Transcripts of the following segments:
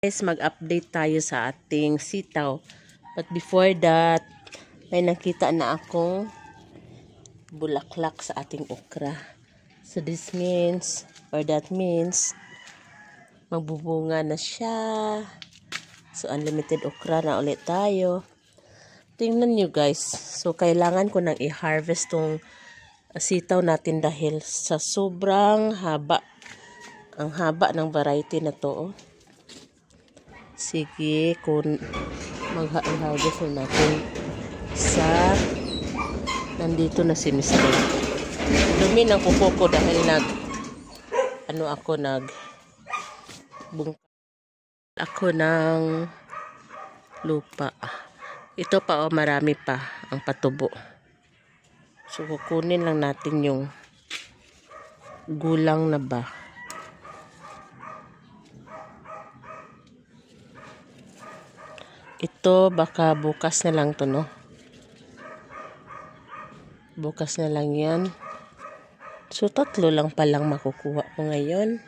Guys, mag-update tayo sa ating sitaw. But before that, may nakita na akong bulaklak sa ating okra. So this means, or that means, magbubunga na siya. So unlimited okra na ulit tayo. Tingnan nyo guys. So kailangan ko nang i-harvest tong sitaw natin dahil sa sobrang haba. Ang haba ng variety na to. Oh. Sige, kung mag-harvest na natin sa nandito na si Mr. Dumi ng kuko ko dahil ako ng lupa. Ito pa marami pa ang patubo. So kukunin lang natin yung gulang na ba. Ito baka bukas na lang to, no? Bukas na lang yan. So 3 lang palang makukuha ko ngayon.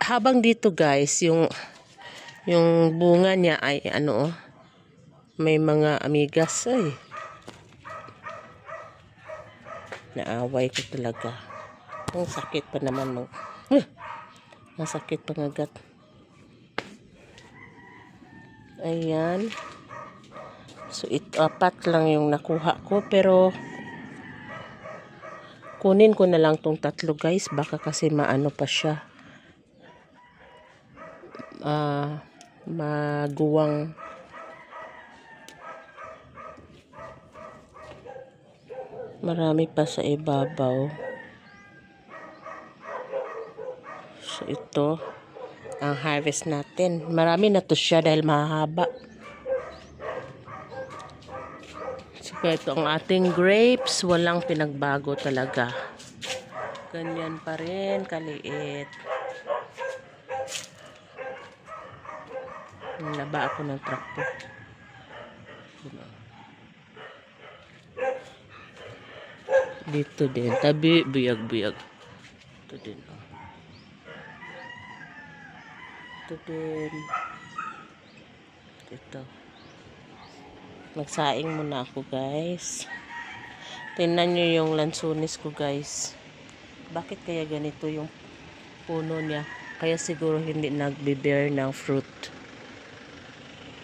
Habang dito guys, yung bunga niya ay may mga amigas ay. Naaway ko talaga. Ang sakit pa naman masakit pangagat. Ayan. So, 4 lang yung nakuha ko. Pero, kunin ko na lang tong 3 guys. Baka kasi maano pa siya. Maguwang. Marami pa sa ibabaw. So, ito ang harvest natin. Marami na to siya dahil mahaba. So, ito ang ating grapes. Walang pinagbago talaga. Ganyan pa rin, kaliit. Nalaba ako ng traktor. Dito din. Tabi, buyag-buyag. Ito din. Ito din. Ito. Magsaing muna ako guys. Tingnan nyo yung lansunis ko guys. Bakit kaya ganito yung puno niya? Kaya siguro hindi nagbe-bear ng fruit.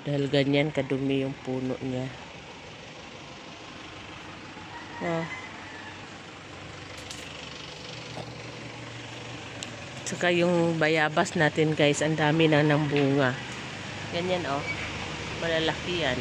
Dahil ganyan kadumi yung puno niya. Saka yung bayabas natin guys, ang dami na ng bunga. Ganyan malalaki yan.